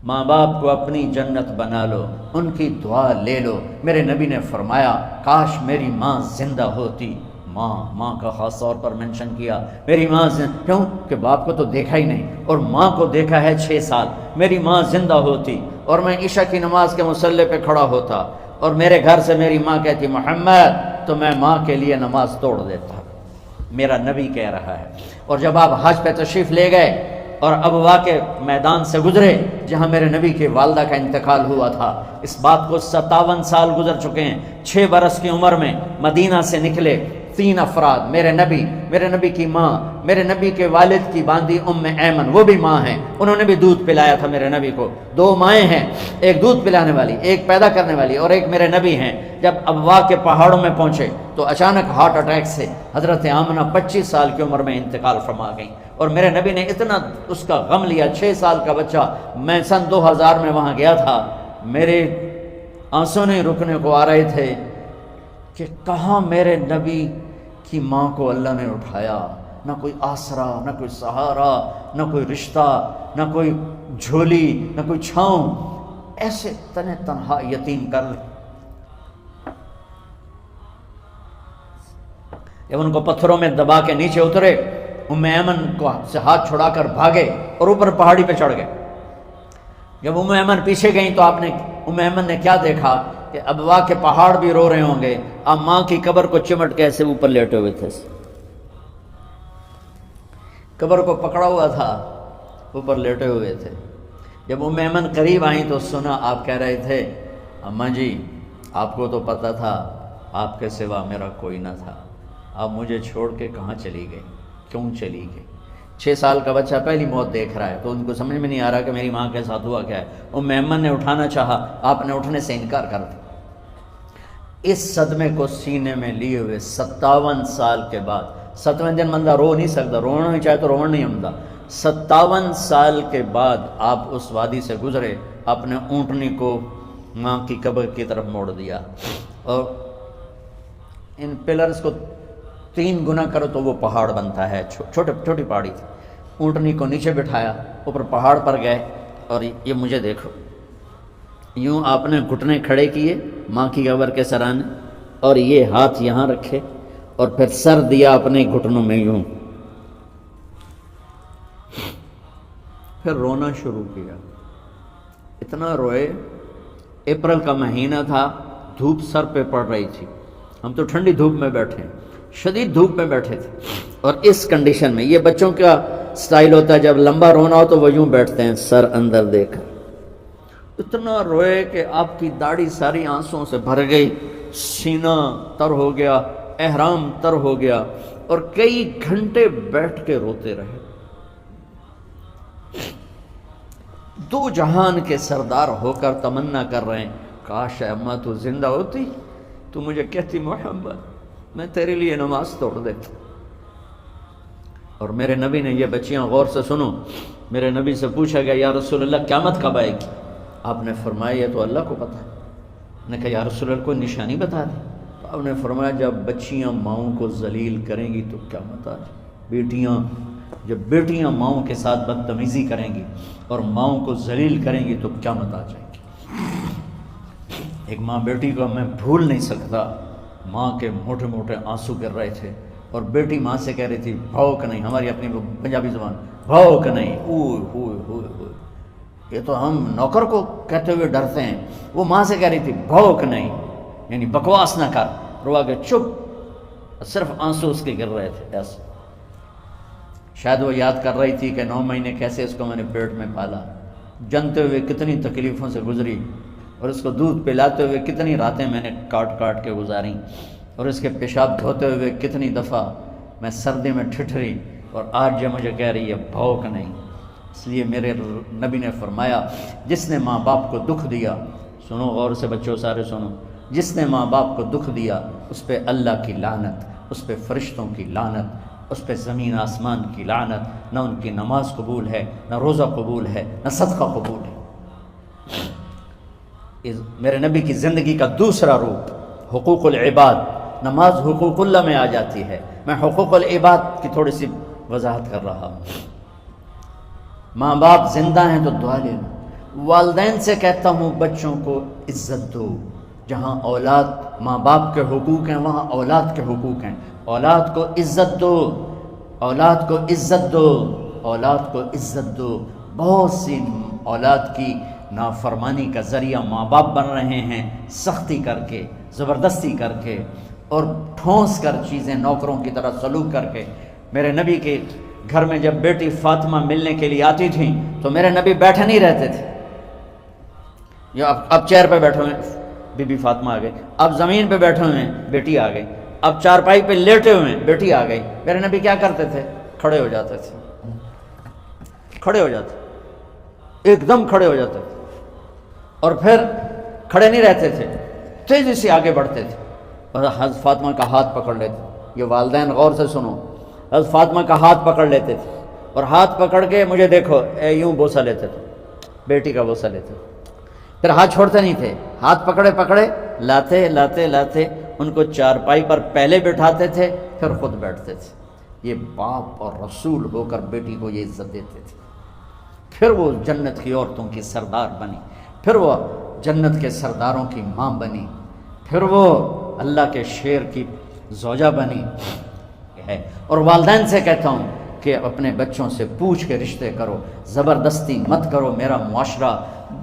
ماں باپ کو اپنی جنت بنا لو، ان کی دعا لے لو۔ میرے نبی نے فرمایا کاش میری ماں زندہ ہوتی۔ ماں کا خاص طور پر منشن کیا، میری ماں کیوں کہ باپ کو تو دیکھا ہی نہیں اور ماں کو دیکھا ہے 6 سال۔ میری ماں زندہ ہوتی اور میں عشاء کی نماز کے مصلی پہ کھڑا ہوتا اور میرے گھر سے میری ماں کہتی محمد، تو میں ماں کے لیے نماز توڑ دیتا۔ میرا نبی کہہ رہا ہے۔ اور جب آپ حج پہ تشریف لے گئے اور ابوا کے میدان سے گزرے جہاں میرے نبی کی والدہ کا انتقال ہوا تھا، اس بات کو 57 سال گزر چکے ہیں۔ 6 برس کی عمر میں مدینہ سے نکلے 3 افراد، میرے نبی کی ماں، میرے نبی کے والد کی باندی ایمن، وہ بھی ماں ہیں، انہوں نے بھی دودھ پلایا تھا میرے نبی کو۔ 2 مائیں ہیں، ایک دودھ پلانے والی، ایک پیدا کرنے والی، اور ایک میرے نبی ہیں۔ جب ابوا کے پہاڑوں میں پہنچے تو اچانک ہارٹ اٹیک سے حضرت آمنہ 25 سال کی عمر میں انتقال فرما گئیں، اور میرے نبی نے اتنا اس کا غم لیا۔ 6 سال کا بچہ، میں سن 2000 میں وہاں گیا تھا، میرے آنسو نہیں رکنے کو آ رہے تھے کہ کہاں میرے نبی کی ماں کو اللہ نے اٹھایا، نہ کوئی آسرا، نہ کوئی سہارا، نہ کوئی رشتہ، نہ کوئی جھولی، نہ کوئی چھاؤں، ایسے تنہا یتیم کر لے۔ جب ان کو پتھروں میں دبا کے نیچے اترے، ایمن کو سے ہاتھ چھڑا کر بھاگے اور اوپر پہاڑی پہ چڑھ گئے۔ جب ایمن پیچھے گئیں تو آپ نے ایمن نے کیا دیکھا کہ ابوا کے پہاڑ بھی رو رہے ہوں گے، آپ ماں کی قبر کو چمٹ کے ایسے اوپر لیٹے ہوئے تھے، قبر کو پکڑا ہوا تھا، اوپر لیٹے ہوئے تھے۔ جب ایمن قریب آئیں تو سنا آپ کہہ رہے تھے اماں جی آپ کو تو پتہ تھا آپ کے سوا میرا کوئی نہ تھا، آپ مجھے چھوڑ کے کہاں چلی گئی، کیوں چلی گئی؟ 6 سال کا بچہ پہلی موت دیکھ رہا ہے تو ان کو سمجھ میں نہیں آ رہا کہ میری ماں کے ساتھ ہوا کیا ہے۔ ایمن نے اٹھانا چاہا، آپ نے اٹھنے سے انکار کر دیا۔ اس صدمے کو سینے میں لیے ہوئے 57 سال کے بعد، 7ویں دن بندہ رو نہیں سکتا، رونا نہیں چاہے تو رونا نہیں آتا، 57 سال کے بعد آپ اس وادی سے گزرے، اپنے اونٹنی کو ماں کی قبر کی طرف موڑ دیا، اور ان پلرز کو 3 گنا کرو تو وہ پہاڑ بنتا ہے، چھوٹی پہاڑی تھی۔ اونٹنی کو نیچے بٹھایا، اوپر پہاڑ پر گئے، اور یہ مجھے دیکھو، یوں آپ نے گھٹنے کھڑے کیے ماں کی قبر کے سرانے، اور یہ ہاتھ یہاں رکھے اور پھر سر دیا اپنے گھٹنوں میں یوں، پھر رونا شروع کیا۔ اتنا روئے، اپریل کا مہینہ تھا، دھوپ سر پہ پڑ رہی تھی، ہم تو ٹھنڈی دھوپ میں بیٹھے ہیں، شدید دھوپ میں بیٹھے تھے، اور اس کنڈیشن میں یہ بچوں کا سٹائل ہوتا ہے جب لمبا رونا ہو تو وہ یوں بیٹھتے ہیں سر اندر دے کر۔ اتنا روئے کہ آپ کی داڑھی ساری آنسوں سے بھر گئی، سینہ تر ہو گیا، احرام تر ہو گیا، اور کئی گھنٹے بیٹھ کے روتے رہے۔ 2 جہان کے سردار ہو کر تمنا کر رہے ہیں کاش اماں تو زندہ ہوتی، تو مجھے کہتی محمد میں تیرے لیے نماز توڑ دیتا۔ اور میرے نبی نے، یہ بچیاں غور سے سنو، میرے نبی سے پوچھا گیا یا رسول اللہ قیامت کب آئے گی؟ آپ نے فرمایا یہ تو اللہ کو پتہ ہے۔ نے کہا یا رسول اللہ کوئی نشانی بتا دیں؟ تو آپ نے فرمایا جب بچیاں ماؤں کو ذلیل کریں گی تو قیامت آ جائے۔ جب بیٹیاں ماؤں کے ساتھ بدتمیزی کریں گی اور ماؤں کو ذلیل کریں گی تو قیامت آ جائے گی۔ ایک ماں بیٹی کو میں بھول نہیں سکتا، ماں کے موٹے موٹے آنسو گر رہے تھے، اور بیٹی ماں سے کہہ رہی تھی بھوک نہیں، ہماری اپنی پنجابی زبان بھوک نہیں، اوئے ہوئے ہوئے ہوئے، یہ تو ہم نوکر کو کہتے ہوئے ڈرتے ہیں، وہ ماں سے کہہ رہی تھی بھوک نہیں، یعنی بکواس نہ کر، روا کے چپ، صرف آنسو اس کے گر رہے تھے ایسے۔ شاید وہ یاد کر رہی تھی کہ 9 مہینے کیسے اس کو میں نے پیٹ میں پالا، جنتے ہوئے کتنی تکلیفوں سے گزری، اور اس کو دودھ پلاتے ہوئے کتنی راتیں میں نے کاٹ کاٹ کے گزاریں، اور اس کے پیشاب دھوتے ہوئے کتنی دفعہ میں سردی میں ٹھٹھری، اور آج یہ مجھے کہہ رہی ہے بھوک نہیں۔ اس لیے میرے نبی نے فرمایا جس نے ماں باپ کو دکھ دیا، سنو غور سے بچوں سارے سنو، جس نے ماں باپ کو دکھ دیا اس پہ اللہ کی لعنت، اس پہ فرشتوں کی لعنت، اس پہ زمین آسمان کی لعنت، نہ ان کی نماز قبول ہے، نہ روزہ قبول ہے، نہ صدقہ قبول ہے۔ میرے نبی کی زندگی کا دوسرا روپ حقوق العباد، نماز حقوق اللہ میں آ جاتی ہے، میں حقوق العباد کی تھوڑی سی وضاحت کر رہا ہوں۔ ماں باپ زندہ ہیں تو دعا لینا، والدین سے کہتا ہوں بچوں کو عزت دو، جہاں اولاد ماں باپ کے حقوق ہیں وہاں اولاد کے حقوق ہیں، اولاد کو عزت دو، اولاد کو عزت دو، اولاد کو عزت دو۔ بہت سی اولاد کی نافرمانی کا ذریعہ ماں باپ بن رہے ہیں، سختی کر کے، زبردستی کر کے، اور ٹھونس کر چیزیں نوکروں کی طرح سلوک کر کے۔ میرے نبی کے گھر میں جب بیٹی فاطمہ ملنے کے لیے آتی تھیں تو میرے نبی بیٹھے نہیں رہتے تھے، یا اب چیئر پہ بیٹھے ہوئے بی بی فاطمہ آ گئی، اب زمین پہ بیٹھے ہوئے ہیں بیٹی آ گئی، اب چارپائی پہ لیٹے ہوئے ہیں بیٹی آ گئی۔ میرے نبی کیا کرتے تھے؟ کھڑے ہو جاتے تھے، کھڑے ہو جاتے، ایک دم کھڑے ہو جاتے تھے، اور پھر کھڑے نہیں رہتے تھے، تیزی سے آگے بڑھتے تھے اور حضرت فاطمہ کا ہاتھ پکڑ لیتے۔ یہ والدین غور سے سنو، حضرت فاطمہ کا ہاتھ پکڑ لیتے تھے اور ہاتھ پکڑ کے مجھے دیکھو یوں بوسہ لیتے تھے، بیٹی کا بوسہ لیتے تھے، پھر ہاتھ چھوڑتے نہیں تھے، ہاتھ پکڑے پکڑے لاتے لاتے لاتے ان کو چارپائی پر پہلے بٹھاتے تھے پھر خود بیٹھتے تھے۔ یہ باپ اور رسول ہو کر بیٹی کو یہ عزت دیتے تھے۔ پھر وہ جنت کی عورتوں کی سردار بنی، پھر وہ جنت کے سرداروں کی ماں بنی، پھر وہ اللہ کے شیر کی زوجہ بنی ہے۔ اور والدین سے کہتا ہوں کہ اپنے بچوں سے پوچھ کے رشتے کرو، زبردستی مت کرو۔ میرا معاشرہ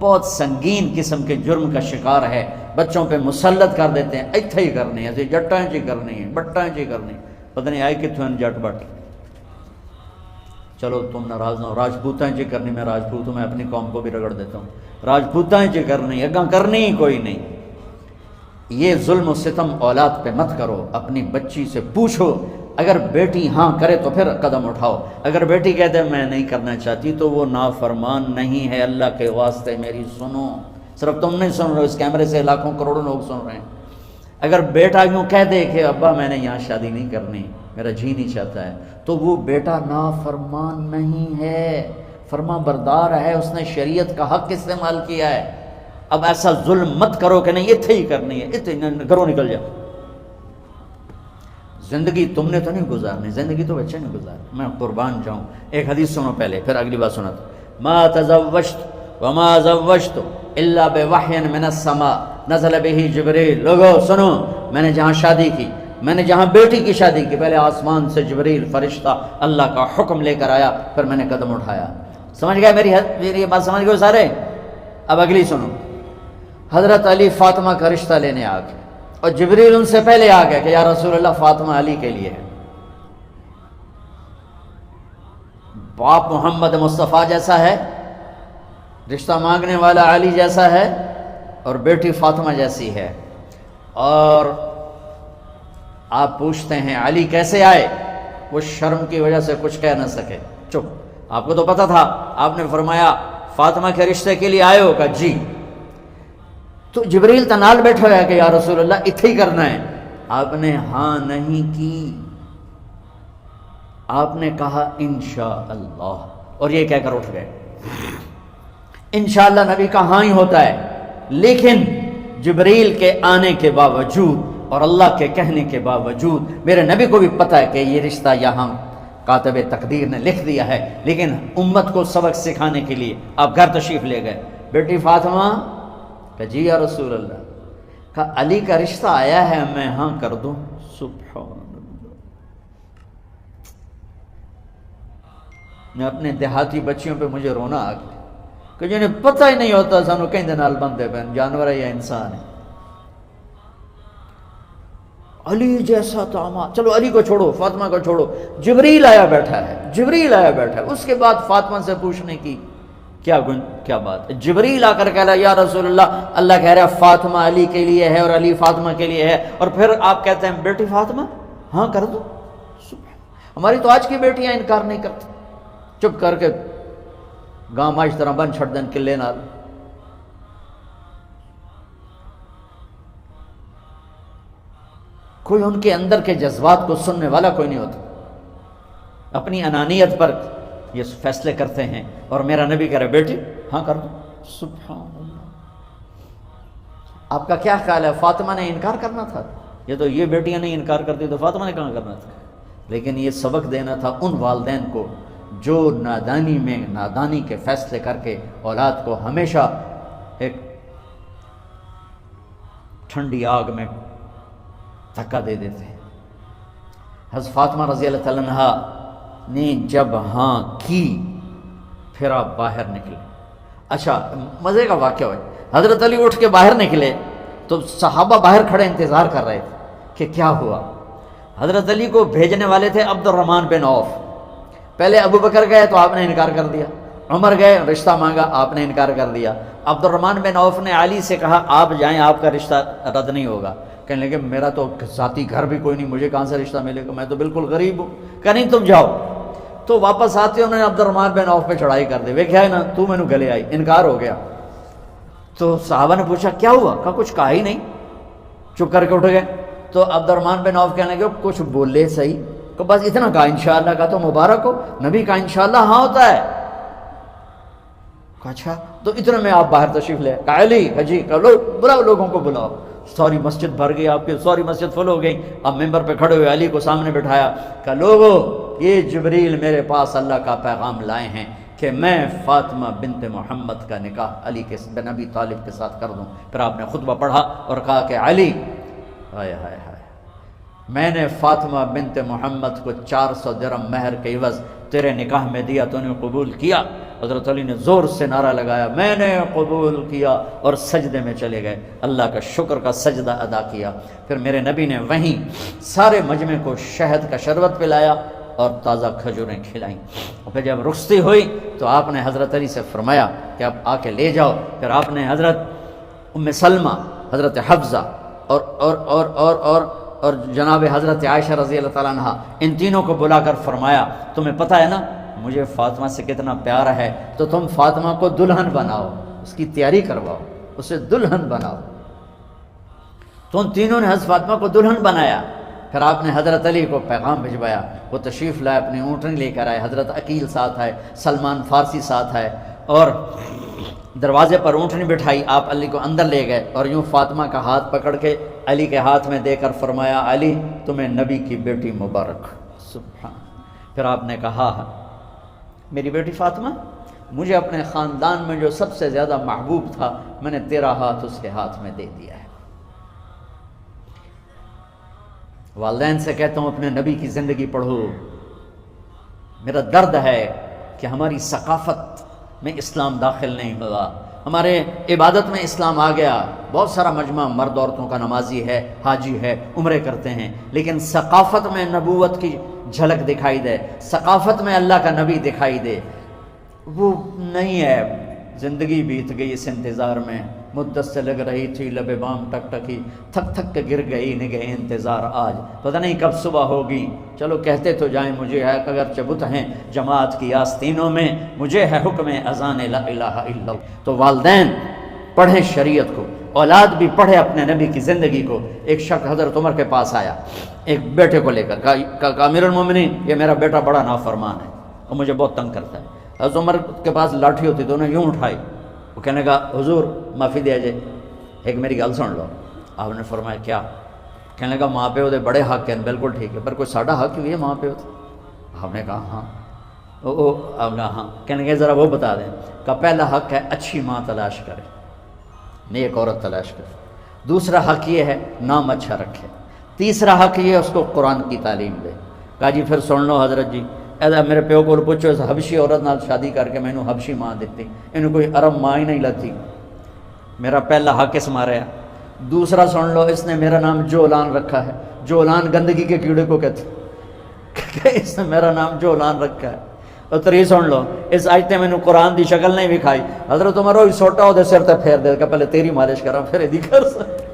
بہت سنگین قسم کے جرم کا شکار ہے، بچوں پہ مسلط کر دیتے ہیں، ایتھے ہی کرنی ہے، جٹاں چی کرنی ہے، بٹاں چی کرنی، پتہ نہیں آئی کتوں جٹ بٹ، چلو تم ناراض نہ ہو، راجپوتاں چی کرنی، میں راجپوت ہوں، میں اپنی قوم کو بھی رگڑ دیتا ہوں، راجپوتاں چی کرنی، اگاں کرنی ہی کوئی نہیں۔ یہ ظلم و ستم اولاد پہ مت کرو، اپنی بچی سے پوچھو، اگر بیٹی ہاں کرے تو پھر قدم اٹھاؤ، اگر بیٹی کہتے میں نہیں کرنا چاہتی تو وہ نافرمان نہیں ہے، اللہ کے واسطے میری سنو، صرف تم نہیں سن رہے، اس کیمرے سے لاکھوں کروڑوں لوگ سن رہے ہیں۔ اگر بیٹا یوں کہہ دے کہ ابا میں نے یہاں شادی نہیں کرنی، میرا جی نہیں چاہتا ہے، تو وہ بیٹا نافرمان نہیں ہے، فرما بردار ہے، اس نے شریعت کا حق استعمال کیا ہے۔ اب ایسا ظلم مت کرو کہ نہیں اتھے ہی کرنی ہے، اتھے گھروں نکل جاؤ۔ زندگی تم نے تو نہیں گزارنی، زندگی تو بچے نے گزارنی، میں قربان جاؤں۔ ایک حدیث سنو پہلے، پھر اگلی بات سنا۔ ما تزوجت وما زوجت الا بوحی من السماء نزل به جبریل۔ لوگو سنو، میں نے جہاں شادی کی، میں نے جہاں بیٹی کی شادی کی، پہلے آسمان سے جبریل فرشتہ اللہ کا حکم لے کر آیا، پھر میں نے قدم اٹھایا۔ سمجھ گئے میری یہ بات سمجھ گئے سارے؟ اب اگلی سنو۔ حضرت علی فاطمہ کا رشتہ لینے آ گئے اور جبریل ان سے پہلے آ گئے کہ یا رسول اللہ فاطمہ علی کے لیے ہے۔ باپ محمد مصطفیٰ جیسا ہے، رشتہ مانگنے والا علی جیسا ہے، اور بیٹی فاطمہ جیسی ہے، اور آپ پوچھتے ہیں علی کیسے آئے؟ وہ شرم کی وجہ سے کچھ کہہ نہ سکے، چپ۔ آپ کو تو پتہ تھا، آپ نے فرمایا فاطمہ کے رشتے کے لیے آئے ہو؟ کہا جی۔ تو جبریل تنال بیٹھا ہوا ہے کہ یا رسول اللہ اتھے ہی کرنا ہے۔ آپ نے ہاں نہیں کی، آپ نے کہا انشاءاللہ، اور یہ کہہ کر اٹھ گئے۔ انشاءاللہ نبی کا ہاں ہی ہوتا ہے، لیکن جبریل کے آنے کے باوجود اور اللہ کے کہنے کے باوجود میرے نبی کو بھی پتہ ہے کہ یہ رشتہ یہاں کاتب تقدیر نے لکھ دیا ہے، لیکن امت کو سبق سکھانے کے لیے آپ گھر تشریف لے گئے۔ بیٹی فاطمہ کہ جی یا رسول اللہ، کہا علی کا رشتہ آیا ہے، میں ہاں کر دوں؟ سبحان اللہ۔ میں اپنے دیہاتی بچیوں پہ مجھے رونا آ گیا کہ جنہیں پتہ ہی نہیں ہوتا سانو کہیں دے نال بندے پہن، جانور ہے یا انسان ہے۔ علی جیسا داماد، چلو علی کو چھوڑو، فاطمہ کو چھوڑو، جبریل آیا بیٹھا ہے، جبریل آیا بیٹھا ہے۔ اس کے بعد فاطمہ سے پوچھنے کی کیا بات ہے؟ جبریل آ کر کہہ رہا یا رسول اللہ، اللہ کہہ رہا فاطمہ علی کے لیے ہے اور علی فاطمہ کے لیے ہے، اور پھر آپ کہتے ہیں بیٹی فاطمہ ہاں کر دو۔ ہماری تو آج کی بیٹیاں انکار نہیں کرتی، چپ کر کے گاں ماش طرح بن چھڑ دین کلے نال۔ کوئی ان کے اندر کے جذبات کو سننے والا کوئی نہیں ہوتا، اپنی انانیت پر یہ فیصلے کرتے ہیں، اور میرا نبی کہہ رہا بیٹی ہاں کر دو۔ سبحان اللہ۔ آپ کا کیا خیال ہے، فاطمہ نے انکار کرنا تھا؟ یہ بیٹیاں نہیں انکار کرتی تو فاطمہ نے کہاں کرنا تھا؟ لیکن یہ سبق دینا تھا ان والدین کو جو نادانی میں نادانی کے فیصلے کر کے اولاد کو ہمیشہ ایک ٹھنڈی آگ میں دھکا دے دیتے ہیں۔ حضرت فاطمہ رضی اللہ تعالیٰ عنہ نے جب ہاں کی پھر آپ باہر نکلے۔ اچھا مزے کا واقعہ ہوئے، حضرت علی اٹھ کے باہر نکلے تو صحابہ باہر کھڑے انتظار کر رہے تھے کہ کیا ہوا۔ حضرت علی کو بھیجنے والے تھے عبد الرحمن بن عوف۔ پہلے ابو بکر گئے تو آپ نے انکار کر دیا، عمر گئے رشتہ مانگا، آپ نے انکار کر دیا۔ عبد الرحمن بن عوف نے علی سے کہا آپ جائیں، آپ کا رشتہ رد نہیں ہوگا۔ کہنے لگے میرا تو ذاتی گھر بھی کوئی نہیں، مجھے کہاں سے رشتہ ملے گا، میں تو بالکل غریب ہوں۔ کہا نہیں تم جاؤ۔ تو واپس آتے انہوں نے عبد الرحمن بن عوف پہ چڑھائی کر دی، وہ کیا ہے نا تو میں نے گلے آئی، انکار ہو گیا۔ تو صحابہ نے پوچھا کیا ہوا؟ کہا کچھ کہا ہی نہیں، چپ کر کے اٹھ گئے۔ تو عبد الرحمن بن عوف کہنے لگے کچھ بولے صحیح، کہ بس اتنا کہا انشاءاللہ، کہا تو مبارک ہو، نبی کا انشاءاللہ ہاں ہوتا ہے۔ کہا اچھا تو اتنے میں آپ باہر تشریف لے۔ کہا علی جی بلاؤ لوگوں کو بلاؤ۔ ساری مسجد بھر گئی، آپ کی ساری مسجد فل ہو گئی۔ اب ممبر پہ کھڑے ہوئے علی کو سامنے بٹھایا، کہا لوگو یہ جبریل میرے پاس اللہ کا پیغام لائے ہیں کہ میں فاطمہ بنت محمد کا نکاح علی کے بن ابی طالب کے ساتھ کر دوں۔ پھر آپ نے خطبہ پڑھا اور کہا کہ علی ہائے ہائے ہائے، میں نے فاطمہ بنت محمد کو 400 درہم مہر کے عوض تیرے نکاح میں دیا، تو نے قبول کیا؟ حضرت علی نے زور سے نعرہ لگایا میں نے قبول کیا، اور سجدے میں چلے گئے، اللہ کا شکر کا سجدہ ادا کیا۔ پھر میرے نبی نے وہیں سارے مجمع کو شہد کا شربت پلایا اور تازہ کھجوریں کھلائیں۔ اور پھر جب رخصتی ہوئی تو آپ نے حضرت علی سے فرمایا کہ آپ آ کے لے جاؤ۔ پھر آپ نے حضرت ام سلمہ، حضرت حفصہ اور جناب حضرت عائشہ رضی اللہ تعالیٰ عنہ، ان تینوں کو بلا کر فرمایا تمہیں پتہ ہے نا مجھے فاطمہ سے کتنا پیار ہے، تو تم فاطمہ کو دلہن بناؤ، اس کی تیاری کرواؤ، اسے دلہن بناؤ۔ تو ان تینوں نے حضرت فاطمہ کو دلہن بنایا۔ پھر آپ نے حضرت علی کو پیغام بھجوایا، وہ تشریف لائے، اپنی اونٹنی لے کر آئے، حضرت عقیل ساتھ ہے، سلمان فارسی ساتھ ہے، اور دروازے پر اونٹنی بٹھائی، آپ علی کو اندر لے گئے اور یوں فاطمہ کا ہاتھ پکڑ کے علی کے ہاتھ میں دے کر فرمایا علی تمہیں نبی کی بیٹی مبارک۔ سبحان۔ پھر آپ نے کہا میری بیٹی فاطمہ، مجھے اپنے خاندان میں جو سب سے زیادہ محبوب تھا میں نے تیرا ہاتھ اس کے ہاتھ میں دے دیا ہے۔ والدین سے کہتا ہوں اپنے نبی کی زندگی پڑھو۔ میرا درد ہے کہ ہماری ثقافت میں اسلام داخل نہیں ہوا، ہمارے عبادت میں اسلام آ گیا، بہت سارا مجمع مرد عورتوں کا نمازی ہے، حاجی ہے، عمرے کرتے ہیں، لیکن ثقافت میں نبوت کی جھلک دکھائی دے، ثقافت میں اللہ کا نبی دکھائی دے، وہ نہیں ہے۔ زندگی بیت گئی اس انتظار میں، مدت سے لگ رہی تھی لب بام ٹک ٹکی، تھک تھک کے گر گئی نگہ انتظار آج، پتہ نہیں کب صبح ہوگی۔ چلو کہتے تو جائیں مجھے ہے اگرچہ بت ہیں جماعت کی آستینوں میں، مجھے ہے حکم اذان لا الہ الا اللہ۔ تو والدین پڑھیں شریعت کو، اولاد بھی پڑھے اپنے نبی کی زندگی کو۔ ایک شخص حضرت عمر کے پاس آیا ایک بیٹے کو لے کر، کہا امیر المومنین یہ میرا بیٹا بڑا نافرمان ہے اور مجھے بہت تنگ کرتا ہے۔ حضرت عمر کے پاس لاٹھی ہوتی تو انہیں یوں اٹھائی، وہ کہنے لگا حضور معافی دیا جائے، ایک میری گل سن لو۔ آپ نے فرمایا کیا؟ کہنے لگا ماں پیو دے بڑے حق ہیں، بالکل ٹھیک ہے، پر کوئی ساڈا حق بھی ہے ماں پیو تے؟ آپ نے کہا ہاں۔ آپ نے ہاں، کہنے لگے ذرا وہ بتا دیں۔ کہ پہلا حق ہے اچھی ماں تلاش کرے، نیک عورت تلاش کرے۔ دوسرا حق یہ ہے نام اچھا رکھے۔ تیسرا حق یہ ہے اس کو قرآن کی تعلیم دے۔ کہا جی پھر سن لو حضرت جی، ایسا میرے پیو کو پوچھو اس حبشی عورت نال شادی کر کے میں انہوں حبشی ماں دیتی، انہوں کوئی عرب ماں ہی نہیں لتی۔ میرا پہلا حق اس مارے ہے۔ دوسرا سن لو، اس نے میرا نام جولان رکھا ہے، جولان گندگی کے کیڑے کو کہتے، اس نے میرا نام جولان رکھا ہے۔ اور تری سن لو، اس آیت نے میں قرآن دی شکل نہیں دکھائی۔ حضرت عمر ہوئی سوٹا ہو دے سر تے پھیر دے کہ پہلے تیری مالش کرا پھر ایدی کر سکتے۔